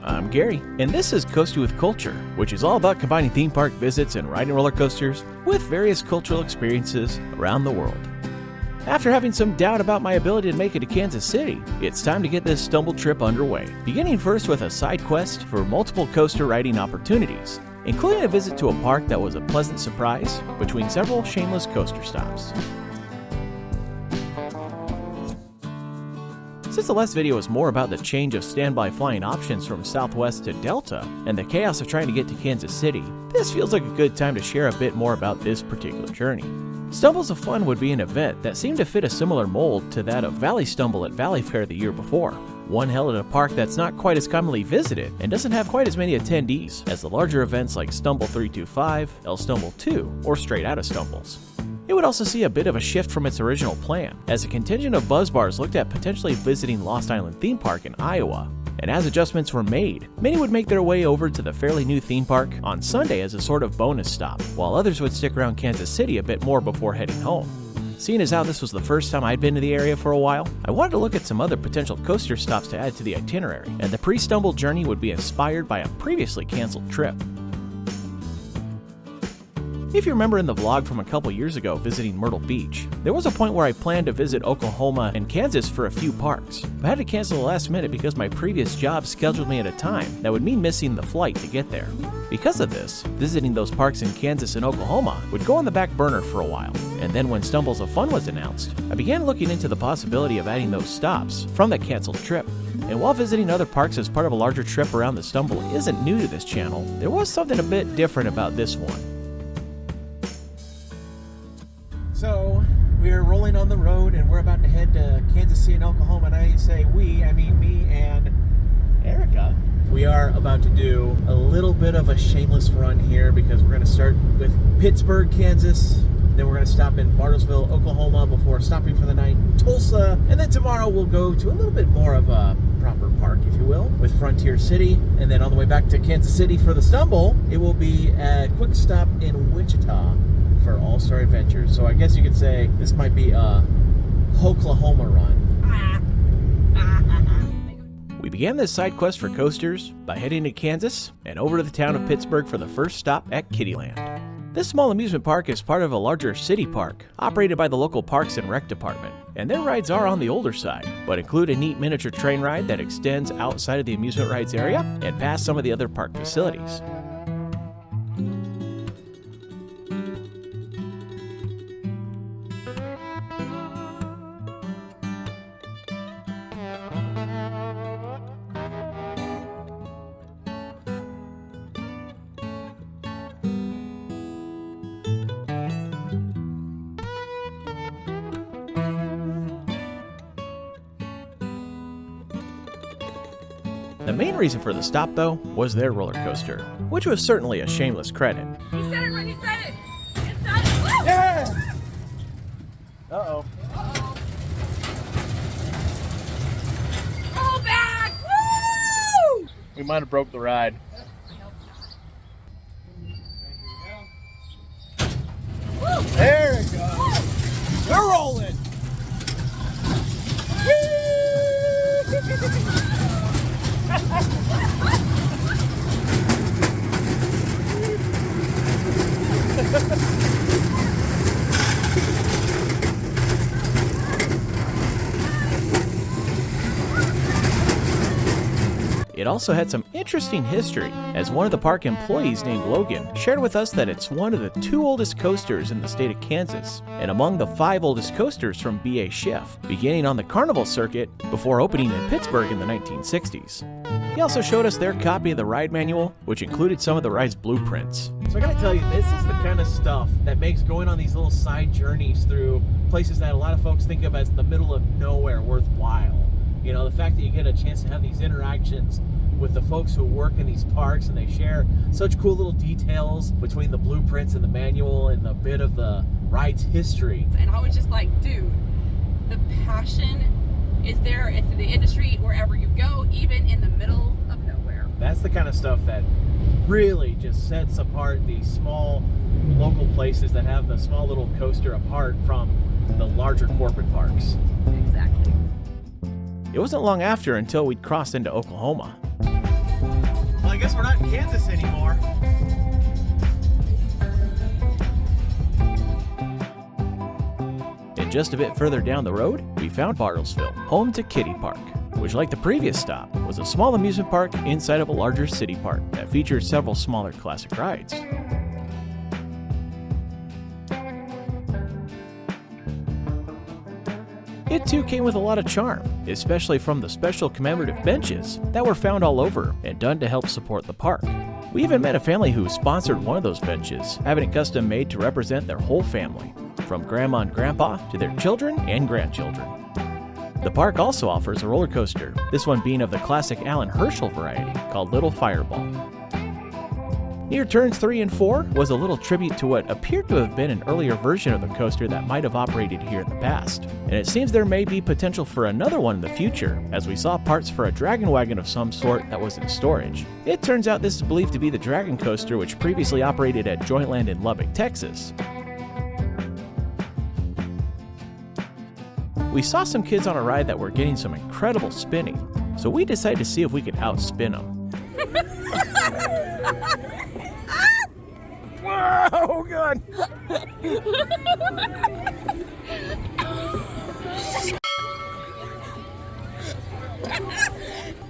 I'm Gary, and this is Coasting with Culture, which is all about combining theme park visits and riding roller coasters with various cultural experiences around the world. After having some doubt about my ability to make it to Kansas City, it's time to get this stumble trip underway, beginning first with a side quest for multiple coaster riding opportunities, including a visit to a park that was a pleasant surprise between several shameless coaster stops. Since the last video was more about the change of standby flying options from Southwest to Delta and the chaos of trying to get to Kansas City, this feels like a good time to share a bit more about this particular journey. Stumbles of Fun would be an event that seemed to fit a similar mold to that of Valley Stumble at Valley Fair the year before. One held at a park that's not quite as commonly visited and doesn't have quite as many attendees as the larger events like Stumble 325, El Stumble 2, or Straight Outta Stumbles. It would also see a bit of a shift from its original plan, as a contingent of buzz bars looked at potentially visiting Lost Island Theme Park in Iowa, and as adjustments were made, many would make their way over to the fairly new theme park on Sunday as a sort of bonus stop, while others would stick around Kansas City a bit more before heading home. Seeing as how this was the first time I'd been to the area for a while, I wanted to look at some other potential coaster stops to add to the itinerary, and the pre-stumble journey would be inspired by a previously canceled trip. If you remember in the vlog from a couple years ago visiting Myrtle Beach, there was a point where I planned to visit Oklahoma and Kansas for a few parks, but I had to cancel the last minute because my previous job scheduled me at a time that would mean missing the flight to get there. Because of this, visiting those parks in Kansas and Oklahoma would go on the back burner for a while, and then when Stumbles of Fun was announced, I began looking into the possibility of adding those stops from that canceled trip. And while visiting other parks as part of a larger trip around the Stumble isn't new to this channel, there was something a bit different about this one. So, we're rolling on the road and we're about to head to Kansas City and Oklahoma, and I say we, I mean me and Erica. We are about to do a little bit of a shameless run here because we're going to start with Pittsburg, Kansas, then we're going to stop in Battlesville, Oklahoma before stopping for the night in Tulsa, and then tomorrow we'll go to a little bit more of a proper park, if you will, with Frontier City, and then on the way back to Kansas City for the Stumble, it will be a quick stop in Wichita for All-Star Adventures. So I guess you could say this might be a Oklahoma run. We began this side quest for coasters by heading to Kansas and over to the town of Pittsburg for the first stop at Kiddieland. This small amusement park is part of a larger city park operated by the local Parks and Rec department, and their rides are on the older side, but include a neat miniature train ride that extends outside of the amusement rides area and past some of the other park facilities. The main reason for the stop, though, was their roller coaster, which was certainly a shameless credit. You said it right, you said it! It's done! Woo! Yeah! Uh-oh. Roll back! Woo! We might have broke the ride. Woo! There it goes. We're rolling. It also had some interesting history, as one of the park employees named Logan shared with us that it's one of the 2 oldest coasters in the state of Kansas, and among the 5 oldest coasters from B.A. Schiff, beginning on the Carnival circuit before opening in Pittsburgh in the 1960s. He also showed us their copy of the ride manual, which included some of the ride's blueprints. So I gotta tell you, this is the kind of stuff that makes going on these little side journeys through places that a lot of folks think of as the middle of nowhere worthwhile. You know, the fact that you get a chance to have these interactions with the folks who work in these parks, and they share such cool little details between the blueprints and the manual and the bit of the ride's history. And I was just like, dude, the passion is there. It's in the industry wherever you go, even in the middle of nowhere. That's the kind of stuff that really just sets apart these small local places that have the small little coaster apart from the larger corporate parks. Exactly. It wasn't long after until we'd crossed into Oklahoma. Well, I guess we're not in Kansas anymore. And just a bit further down the road, we found Battlesville, home to Kiddie Park, which, like the previous stop, was a small amusement park inside of a larger city park that featured several smaller classic rides. It too came with a lot of charm, especially from the special commemorative benches that were found all over and done to help support the park. We even met a family who sponsored one of those benches, having it custom made to represent their whole family, from grandma and grandpa to their children and grandchildren. The park also offers a roller coaster, this one being of the classic Alan Herschel variety called Little Fireball. Near turns 3 and 4 was a little tribute to what appeared to have been an earlier version of the coaster that might have operated here in the past, and it seems there may be potential for another one in the future, as we saw parts for a dragon wagon of some sort that was in storage. It turns out this is believed to be the Dragon Coaster, which previously operated at Jointland in Lubbock, Texas. We saw some kids on a ride that were getting some incredible spinning, so we decided to see if we could outspin them. Oh, God!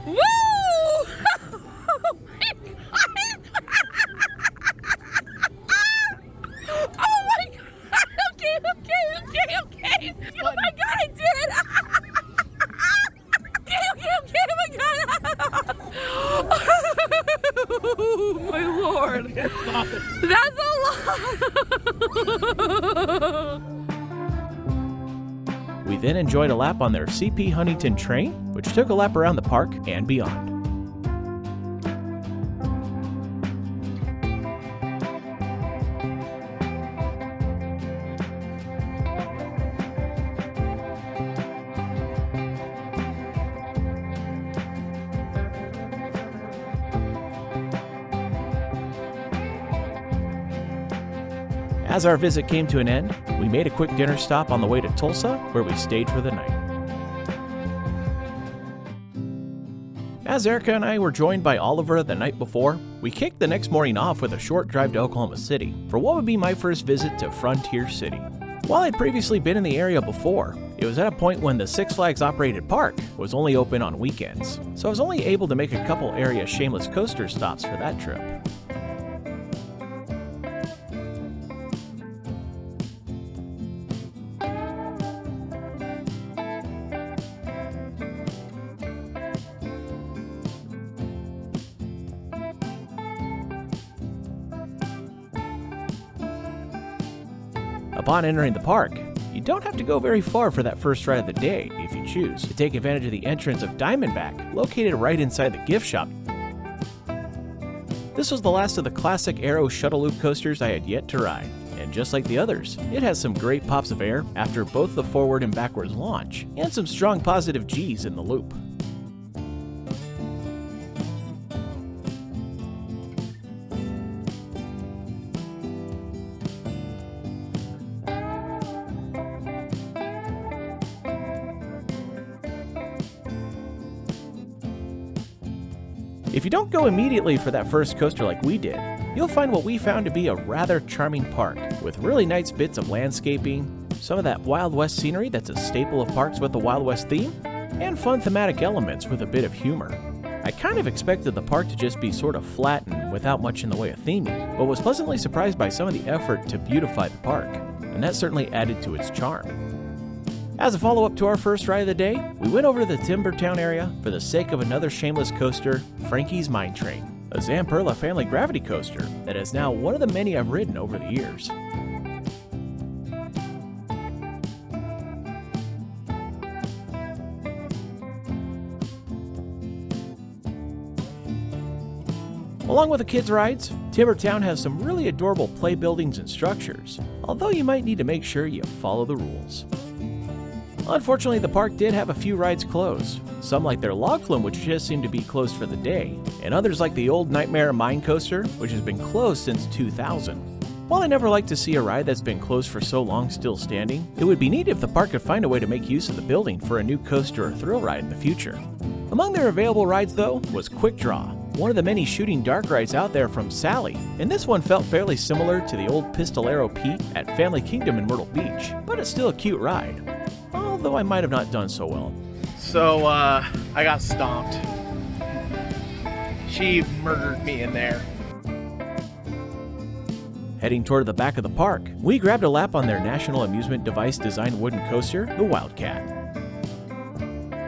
Woo! Oh my God! Okay. Oh my God, I did! Okay, oh my God! Oh my Lord! That's a lot! We then enjoyed a lap on their CP Huntington train, which took a lap around the park and beyond. As our visit came to an end, we made a quick dinner stop on the way to Tulsa, where we stayed for the night. As Erica and I were joined by Oliver the night before, we kicked the next morning off with a short drive to Oklahoma City for what would be my first visit to Frontier City. While I'd previously been in the area before, it was at a point when the Six Flags operated park was only open on weekends, so I was only able to make a couple area shameless coaster stops for that trip. Upon entering the park, you don't have to go very far for that first ride of the day if you choose to take advantage of the entrance of Diamondback, located right inside the gift shop. This was the last of the classic Aero shuttle loop coasters I had yet to ride, and just like the others, it has some great pops of air after both the forward and backwards launch, and some strong positive G's in the loop. If you don't go immediately for that first coaster like we did, you'll find what we found to be a rather charming park, with really nice bits of landscaping, some of that Wild West scenery that's a staple of parks with a Wild West theme, and fun thematic elements with a bit of humor. I kind of expected the park to just be sort of flat and without much in the way of theming, but was pleasantly surprised by some of the effort to beautify the park, and that certainly added to its charm. As a follow-up to our first ride of the day, we went over to the Timbertown area for the sake of another shameless coaster, Frankie's Mine Train, a Zamperla family gravity coaster that is now one of the many I've ridden over the years. Along with the kids' rides, Timbertown has some really adorable play buildings and structures, although you might need to make sure you follow the rules. Unfortunately, the park did have a few rides closed. Some like their log flume, which just seemed to be closed for the day, and others like the old Nightmare Mine Coaster, which has been closed since 2000. While I never like to see a ride that's been closed for so long still standing, it would be neat if the park could find a way to make use of the building for a new coaster or thrill ride in the future. Among their available rides, though, was Quick Draw, one of the many shooting dark rides out there from Sally, and this one felt fairly similar to the old Pistolero Pete at Family Kingdom in Myrtle Beach, but it's still a cute ride, although I might have not done so well. So, I got stomped. She murdered me in there. Heading toward the back of the park, we grabbed a lap on their National Amusement Device designed wooden coaster, the Wildcat.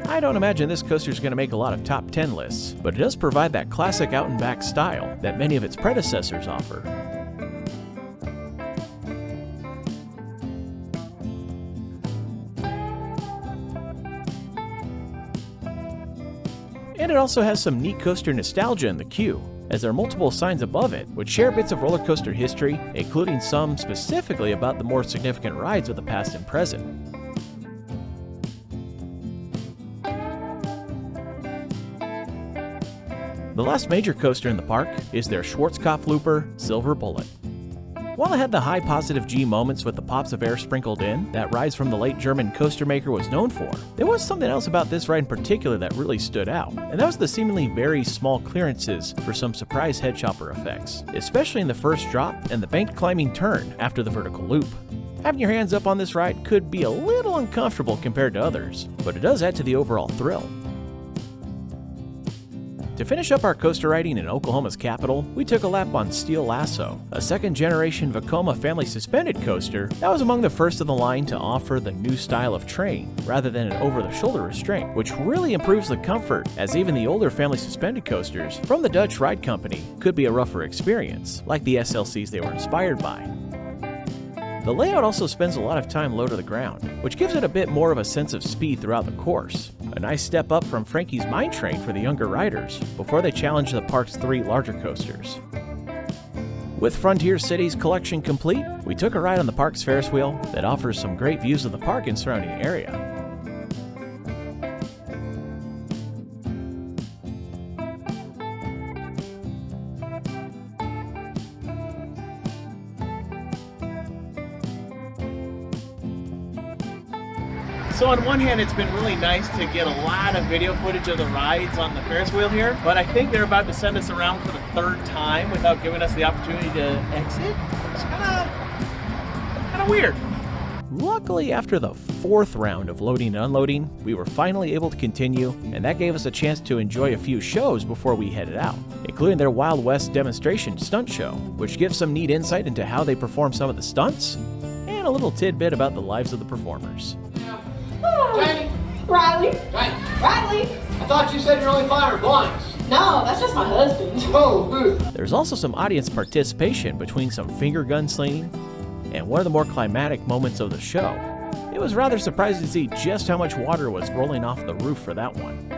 I don't imagine this coaster is going to make a lot of top 10 lists, but it does provide that classic out and back style that many of its predecessors offer. And it also has some neat coaster nostalgia in the queue, as there are multiple signs above it which share bits of roller coaster history, including some specifically about the more significant rides of the past and present. The last major coaster in the park is their Schwarzkopf Looper Silver Bullet. While it had the high positive G moments with the pops of air sprinkled in that rides from the late German coaster maker was known for, there was something else about this ride in particular that really stood out, and that was the seemingly very small clearances for some surprise head chopper effects, especially in the first drop and the banked climbing turn after the vertical loop. Having your hands up on this ride could be a little uncomfortable compared to others, but it does add to the overall thrill. To finish up our coaster riding in Oklahoma's capital, we took a lap on Steel Lasso, a second-generation Vekoma family suspended coaster that was among the first of the line to offer the new style of train, rather than an over-the-shoulder restraint, which really improves the comfort, as even the older family suspended coasters from the Dutch Ride Company could be a rougher experience, like the SLCs they were inspired by. The layout also spends a lot of time low to the ground, which gives it a bit more of a sense of speed throughout the course. A nice step up from Frankie's Mine Train for the younger riders, before they challenge the park's 3 larger coasters. With Frontier City's collection complete, we took a ride on the park's Ferris wheel that offers some great views of the park and surrounding area. So on one hand, it's been really nice to get a lot of video footage of the rides on the Ferris wheel here, but I think they're about to send us around for the 3rd time without giving us the opportunity to exit. It's kind of weird. Luckily, after the 4th round of loading and unloading, we were finally able to continue, and that gave us a chance to enjoy a few shows before we headed out, including their Wild West demonstration stunt show, which gives some neat insight into how they perform some of the stunts, and a little tidbit about the lives of the performers. Jenny! Riley. Jenny! Riley. I thought you said you're only firing blinds. No, that's just my husband. Oh, boo. There's also some audience participation between some finger gun slinging and one of the more climatic moments of the show. It was rather surprising to see just how much water was rolling off the roof for that one.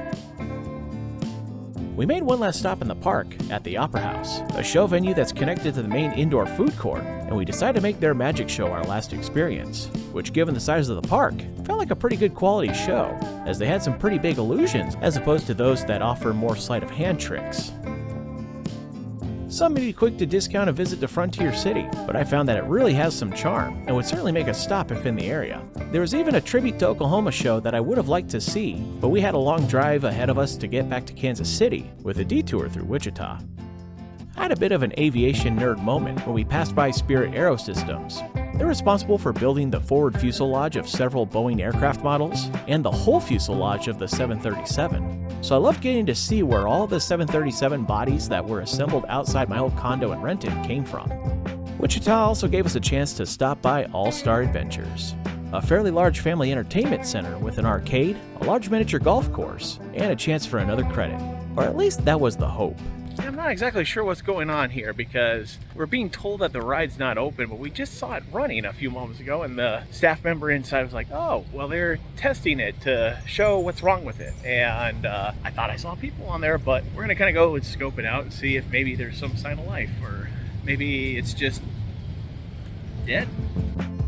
We made one last stop in the park at the Opera House, a show venue that's connected to the main indoor food court, and we decided to make their magic show our last experience, which given the size of the park, felt like a pretty good quality show, as they had some pretty big illusions as opposed to those that offer more sleight of hand tricks. Some may be quick to discount a visit to Frontier City, but I found that it really has some charm and would certainly make a stop if in the area. There was even a tribute to Oklahoma show that I would have liked to see, but we had a long drive ahead of us to get back to Kansas City with a detour through Wichita. I had a bit of an aviation nerd moment when we passed by Spirit Aerosystems. They're responsible for building the forward fuselage of several Boeing aircraft models and the whole fuselage of the 737. So I loved getting to see where all the 737 bodies that were assembled outside my old condo in Renton came from. Wichita also gave us a chance to stop by All-Star Adventures, a fairly large family entertainment center with an arcade, a large miniature golf course, and a chance for another credit. Or at least that was the hope. I'm not exactly sure what's going on here because we're being told that the ride's not open, but we just saw it running a few moments ago and the staff member inside was like, oh, well, they're testing it to show what's wrong with it. And I thought I saw people on there, but we're going to kind of go and scope it out and see if maybe there's some sign of life or maybe it's just dead.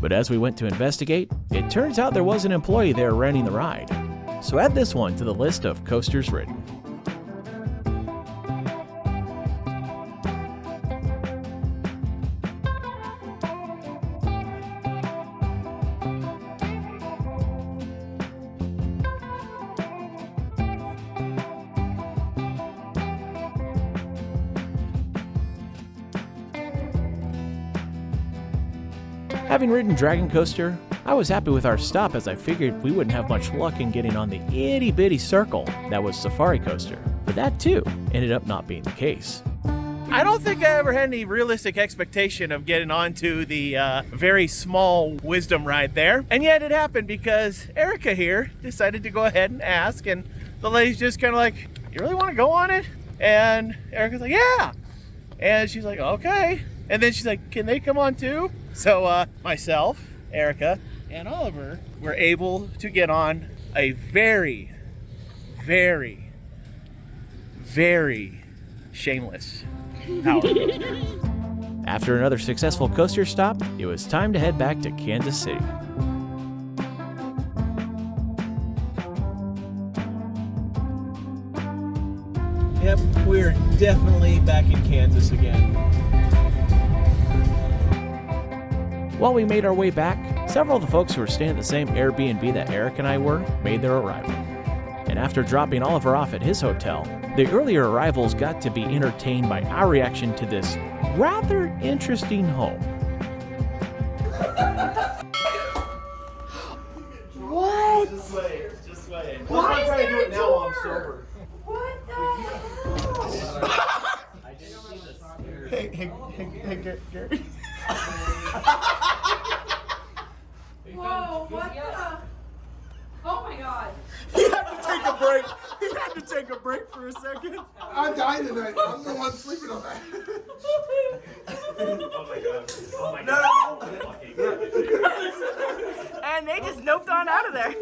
But as we went to investigate, it turns out there was an employee there renting the ride. So add this one to the list of coasters ridden. Having ridden Dragon Coaster, I was happy with our stop as I figured we wouldn't have much luck in getting on the itty bitty circle that was Safari Coaster. But that too ended up not being the case. I don't think I ever had any realistic expectation of getting onto the very small Wisdom ride there. And yet it happened because Erica here decided to go ahead and ask, and the lady's just kind of like, "You really want to go on it?" And Erica's like, "Yeah." And she's like, "Okay." And then she's like, "Can they come on too?" So myself, Erica, and Oliver were able to get on a very, very, very shameless power coaster. After another successful coaster stop, it was time to head back to Kansas City. Yep, we're definitely back in Kansas again. While we made our way back, several of the folks who were staying at the same Airbnb that Eric and I were made their arrival. And after dropping Oliver off at his hotel, the earlier arrivals got to be entertained by our reaction to this rather interesting home. What? Just wait. Why is trying to do there it a now while I'm door? sober. What the hell? I didn't see this. Hey, Gary. Whoa, what the? Oh my god. He had to take a break. He had to take a break for a second. I'm dying tonight. I'm the one sleeping on that. Oh my god. No. And they just noped on out of there.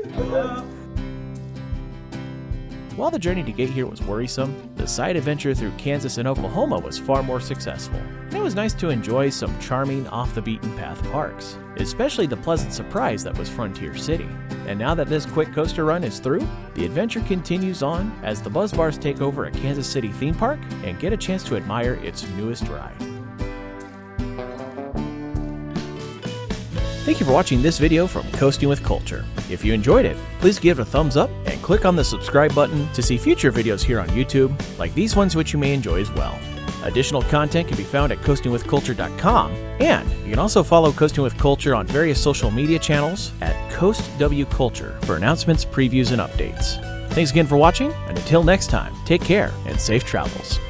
While the journey to get here was worrisome, the side adventure through Kansas and Oklahoma was far more successful. And it was nice to enjoy some charming off-the-beaten-path parks, especially the pleasant surprise that was Frontier City. And now that this quick coaster run is through, the adventure continues on as the Buzz Bars take over a Kansas City theme park and get a chance to admire its newest ride. Thank you for watching this video from Coasting with Culture. If you enjoyed it, please give it a thumbs up and click on the subscribe button to see future videos here on YouTube, like these ones which you may enjoy as well. Additional content can be found at coastingwithculture.com, and you can also follow Coasting with Culture on various social media channels at CoastWCulture for announcements, previews, and updates. Thanks again for watching, and until next time, take care and safe travels.